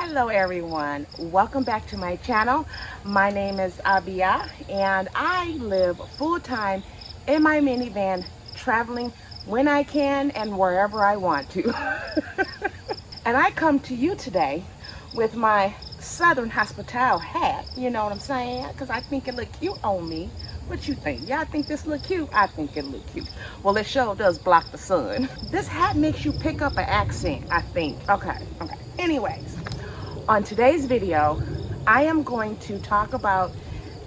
Hello everyone, welcome back to my channel. My name is Abiyah and I live full-time in my minivan, traveling when I can and wherever I want to. And I come to you today with my Southern Hospital hat, you know what I'm saying? Because I think it look cute on me. What you think? Y'all think this look cute? I think it look cute. Well, it sure does block the sun. This hat makes you pick up an accent, I think. Okay. Anyways, on today's video, I am going to talk about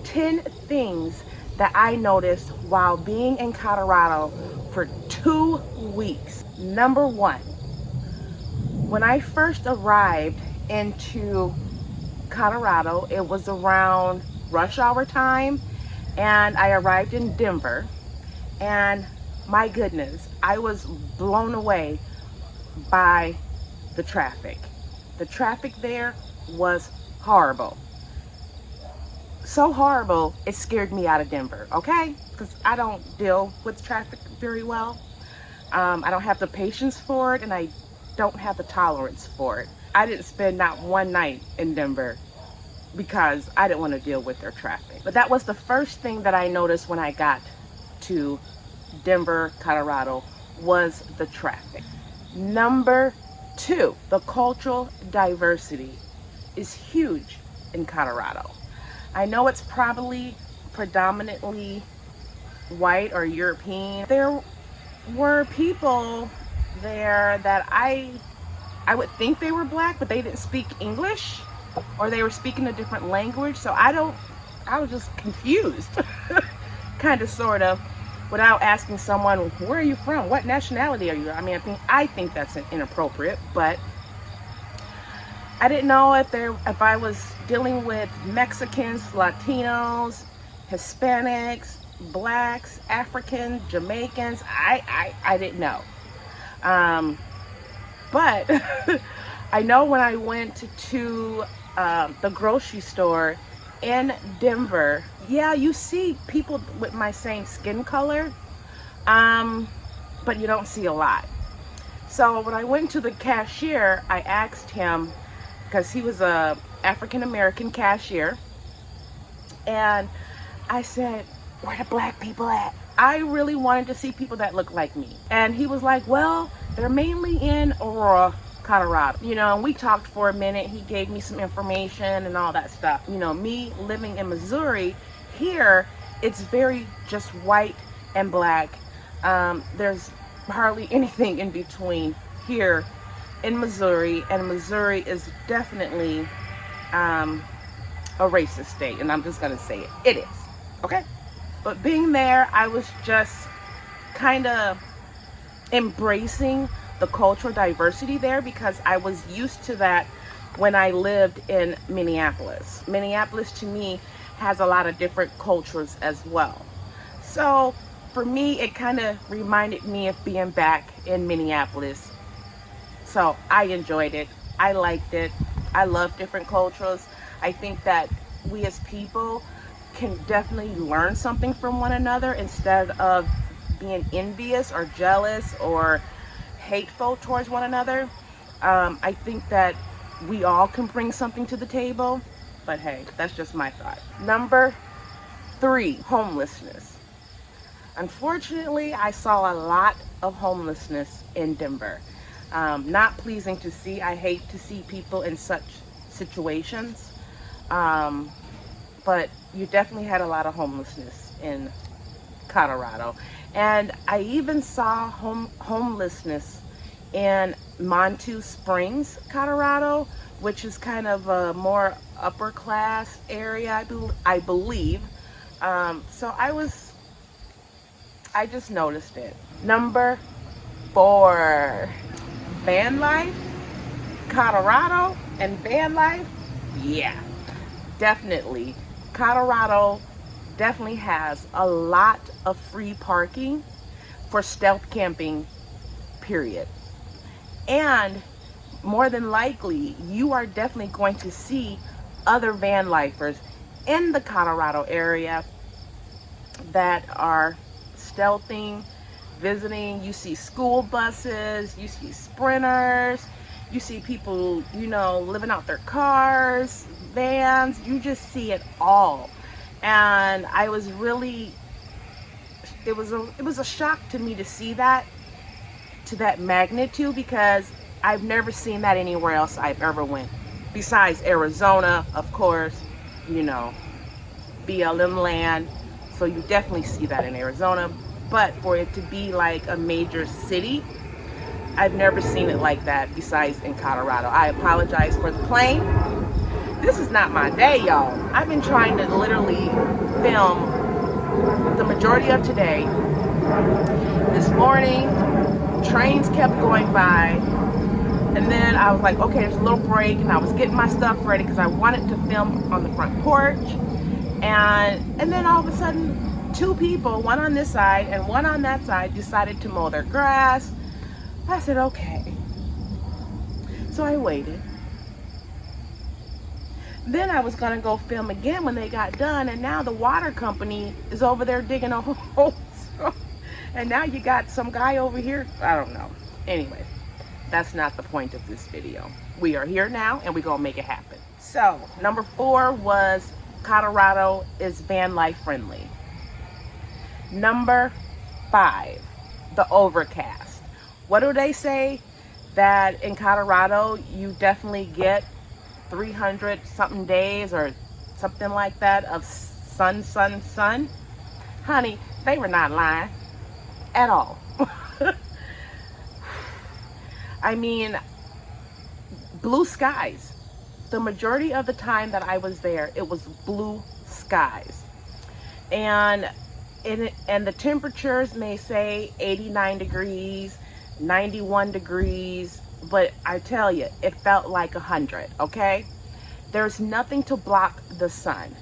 10 things that I noticed while being in Colorado for 2 weeks. Number one, when I first arrived into Colorado, it was around rush hour time, and I arrived in Denver, and my goodness, I was blown away by the traffic. The traffic there was horrible. So horrible, it scared me out of Denver, okay? Because I don't deal with traffic very well. I don't have the patience for it, and I don't have the tolerance for it. I didn't spend not one night in Denver because I didn't want to deal with their traffic. But that was the first thing that I noticed when I got to Denver, Colorado, was the traffic. Number two, the cultural diversity is huge in Colorado. I know it's probably predominantly white or European. There were people there that I would think they were black, but they didn't speak English, or they were speaking a different language. So I was just confused, kind of, sort of, without asking someone, where are you from? What nationality are you? I mean, I think that's inappropriate, but I didn't know if I was dealing with Mexicans, Latinos, Hispanics, blacks, Africans, Jamaicans. I didn't know. But I know when I went to the grocery store in Denver, yeah, you see people with my same skin color, but you don't see a lot. So when I went to the cashier, I asked him, because he was a African-American cashier, and I said, where the black people at? I really wanted to see people that look like me. And he was like, well, they're mainly in Aurora, Colorado. You know, and we talked for a minute. He gave me some information and all that stuff. You know, me living in Missouri, here it's very just white and black. There's hardly anything in between here in Missouri, and Missouri is definitely a racist state, and I'm just gonna say it. It is, okay? But being there, I was just kind of embracing the cultural diversity there, because I was used to that when I lived in Minneapolis. Minneapolis, to me, has a lot of different cultures as well. So for me, it kind of reminded me of being back in Minneapolis. So I enjoyed it. I liked it. I love different cultures. I think that we as people can definitely learn something from one another instead of being envious or jealous or hateful towards one another. I think that we all can bring something to the table, but hey, that's just my thought. Number three, homelessness. Unfortunately, I saw a lot of homelessness in Denver. Not pleasing to see. I hate to see people in such situations, but you definitely had a lot of homelessness in Colorado. And I even saw homelessness in Montu Springs, Colorado, which is kind of a more upper class area, I believe. So I just noticed it. Number four, van life. Colorado and van life, yeah, definitely. Colorado definitely has a lot of free parking for stealth camping, period. And more than likely, you are definitely going to see other van lifers in the Colorado area that are stealthing, visiting. You see school buses, you see sprinters, You see people, you know, living out their cars, vans. You just see it all. And I was really, it was a shock to me to see that to that magnitude, because I've never seen that anywhere else I've ever went. Besides Arizona, of course, you know, BLM land. So you definitely see that in Arizona. But for it to be like a major city, I've never seen it like that besides in Colorado. I apologize for the plane. This is not my day, y'all. I've been trying to literally film the majority of today. This morning, trains kept going by, and then I was like, okay, there's a little break, and I was getting my stuff ready because I wanted to film on the front porch. And then all of a sudden, two people, one on this side and one on that side, decided to mow their grass. I said, okay. So I waited. Then I was gonna go film again when they got done, and now the water company is over there digging a hole. And now you got some guy over here. I don't know. Anyway, that's not the point of this video. We are here now, and we're gonna make it happen. So, number 4 was Colorado is van life friendly. Number 5, the Overcast. What do they say? That in Colorado, you definitely get 300 something days or something like that of sun. Honey, they were not lying at all. I mean, blue skies. The majority of the time that I was there, it was blue skies. And the temperatures may say 89 degrees, 91 degrees, but I tell you, it felt like 100, okay? There's nothing to block the sun,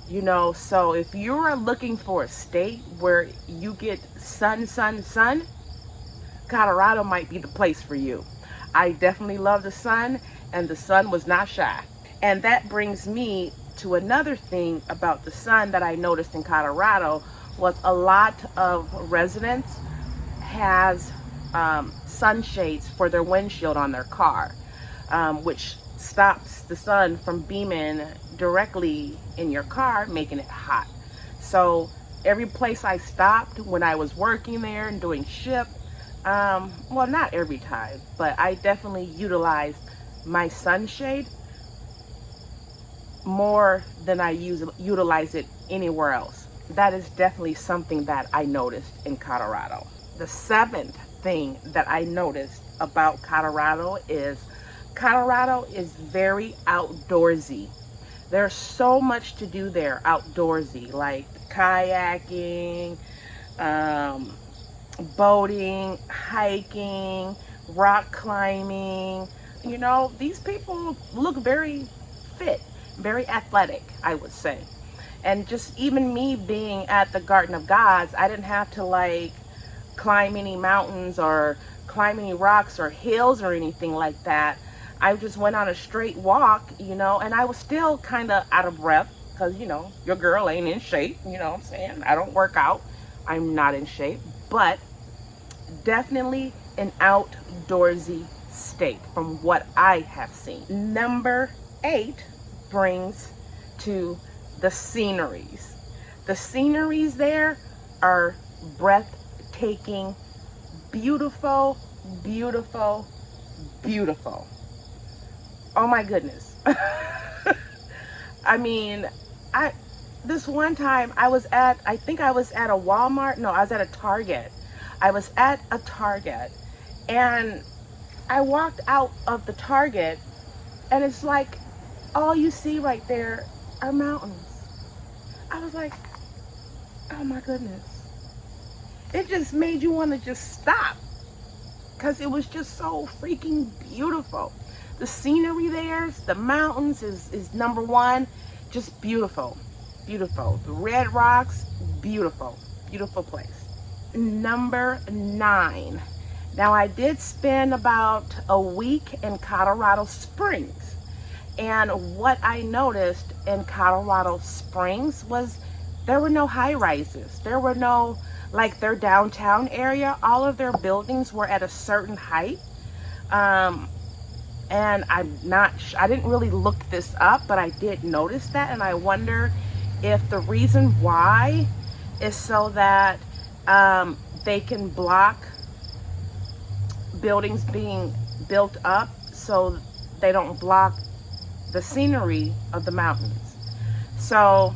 you know. So if you're looking for a state where you get sun, Colorado might be the place for you. I definitely love the sun, and the sun was not shy. And that brings me to another thing about the sun that I noticed in Colorado, was a lot of residents has sunshades for their windshield on their car, which stops the sun from beaming directly in your car, making it hot. So every place I stopped when I was working there and doing ship, well, not every time, but I definitely utilized my sunshade more than I utilize it anywhere else. That is definitely something that I noticed in Colorado. The 7th thing that I noticed about Colorado is very outdoorsy. There's so much to do there outdoorsy, like kayaking, boating, hiking, rock climbing. You know, these people look very fit, very athletic, I would say. And just even me being at the Garden of Gods, I didn't have to like climb any mountains or climb any rocks or hills or anything like that. I just went on a straight walk, you know, and I was still kind of out of breath because, you know, your girl ain't in shape, you know what I'm saying? I don't work out. I'm not in shape, but definitely an outdoorsy state from what I have seen. Number 8 brings to the sceneries. The sceneries there are breathtaking, beautiful, beautiful, beautiful. Oh my goodness. I mean, this one time I think I was at a Walmart. No, I was at a Target. I was at a Target, and I walked out of the Target, and it's like all you see right there are mountains. I was like, oh my goodness. It just made you want to just stop, because it was just so freaking beautiful. The scenery there, the mountains is number 1. Just beautiful, beautiful. The red rocks, beautiful, beautiful place. Number 9. Now, I did spend about a week in Colorado Springs. And what I noticed in Colorado Springs was there were no high rises. There were no, like their downtown area, all of their buildings were at a certain height. And I didn't really look this up, but I did notice that, and I wonder if the reason why is so that they can block buildings being built up, so they don't block the scenery of the mountains. So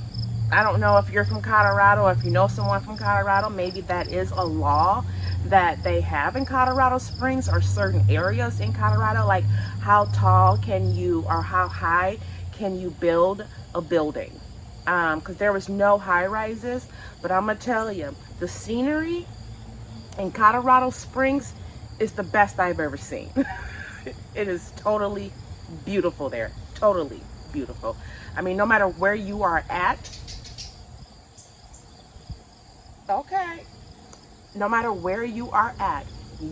I don't know if you're from Colorado, or if you know someone from Colorado, maybe that is a law that they have in Colorado Springs, or certain areas in Colorado, like how tall can you, or how high can you build a building? Because there was no high rises, but I'm gonna tell you, the scenery in Colorado Springs is the best I've ever seen. It is totally beautiful there, totally beautiful. I mean, no matter where you are at, okay, no matter where you are at,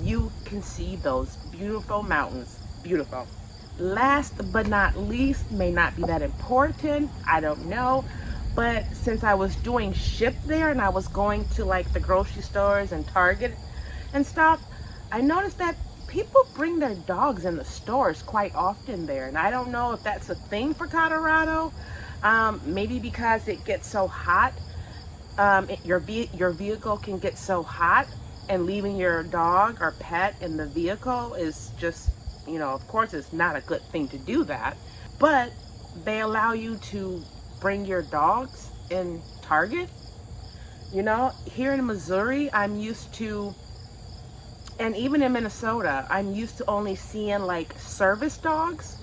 you can see those beautiful mountains. Beautiful. Last but not least, may not be that important, I don't know, but since I was doing Ship there and I was going to like the grocery stores and Target and stuff, I noticed that people bring their dogs in the stores quite often there, and I don't know if that's a thing for Colorado. Maybe because it gets so hot, your vehicle can get so hot, and leaving your dog or pet in the vehicle is just, you know, of course it's not a good thing to do that, but they allow you to bring your dogs in Target. You know, here in Missouri, I'm used to, and even in Minnesota, I'm used to only seeing like service dogs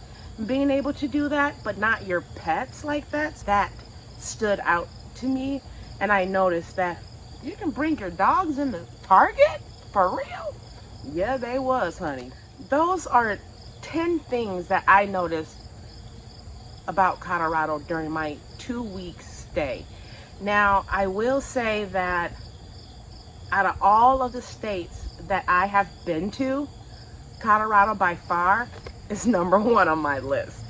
being able to do that, but not your pets like that. That stood out to me, and I noticed that you can bring your dogs in the Target? For real? Yeah, they was, honey. Those are 10 things that I noticed about Colorado during my 2-week stay. Now, I will say that out of all of the states that I have been to, Colorado by far is number 1 on my list.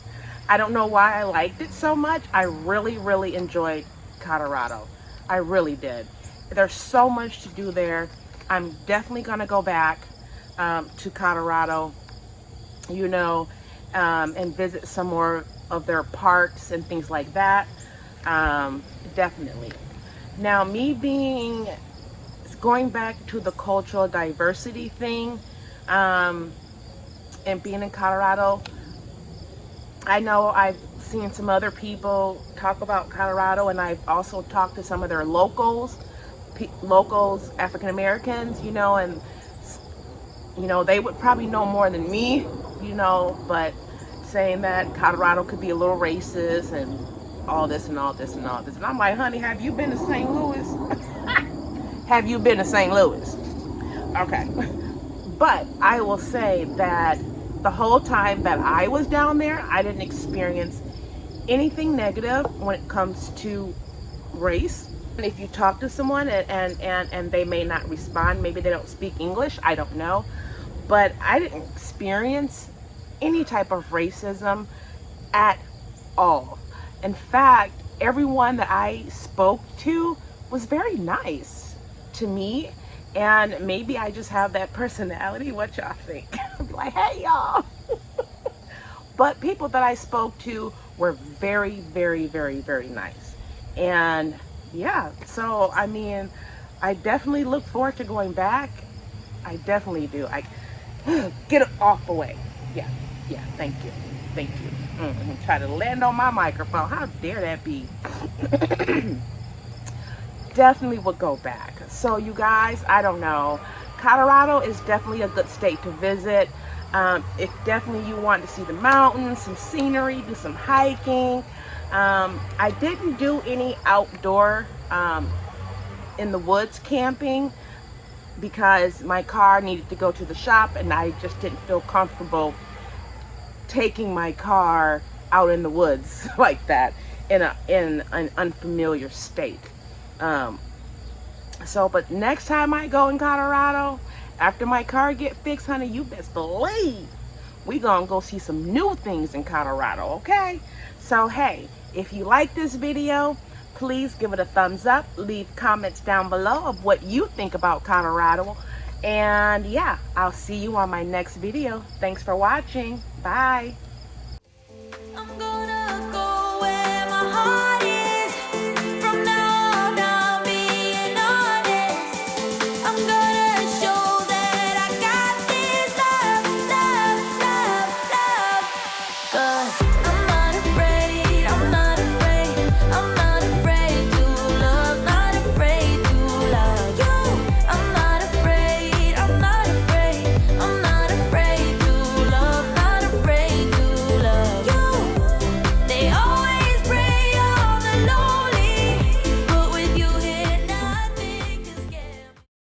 I don't know why I liked it so much. I really, really enjoyed Colorado. I really did. There's so much to do there. I'm definitely gonna go back to Colorado, you know, and visit some more of their parks and things like that. Definitely. Now, going back to the cultural diversity thing, and being in Colorado, I know I've seen some other people talk about Colorado, and I've also talked to some of their locals, African Americans, you know, and you know, they would probably know more than me, you know, but saying that Colorado could be a little racist and all this and all this and all this. And I'm like, honey, have you been to St. Louis? Have you been to St. Louis? Okay. But I will say that the whole time that I was down there, I didn't experience anything negative when it comes to race. And if you talk to someone and they may not respond, maybe they don't speak English, I don't know. But I didn't experience any type of racism at all. In fact, everyone that I spoke to was very nice to me, and maybe I just have that personality. What y'all think? I'm like, hey y'all. But people that I spoke to were very, very, very, very nice. And yeah, so I mean, I definitely look forward to going back. I definitely do. Get it off the way. Yeah, thank you. Try to land on my microphone. How dare that be? Definitely would go back. So you guys, I don't know. Colorado is definitely a good state to visit. If definitely you want to see the mountains, some scenery, do some hiking. I didn't do any outdoor in the woods camping because my car needed to go to the shop, and I just didn't feel comfortable taking my car out in the woods like that in an unfamiliar state. But next time I go in Colorado, after my car get fixed, honey, you best believe we gonna go see some new things in Colorado, okay? So hey, if you like this video, please give it a thumbs up, leave comments down below of what you think about Colorado, And yeah, I'll see you on my next video. Thanks for watching. Bye.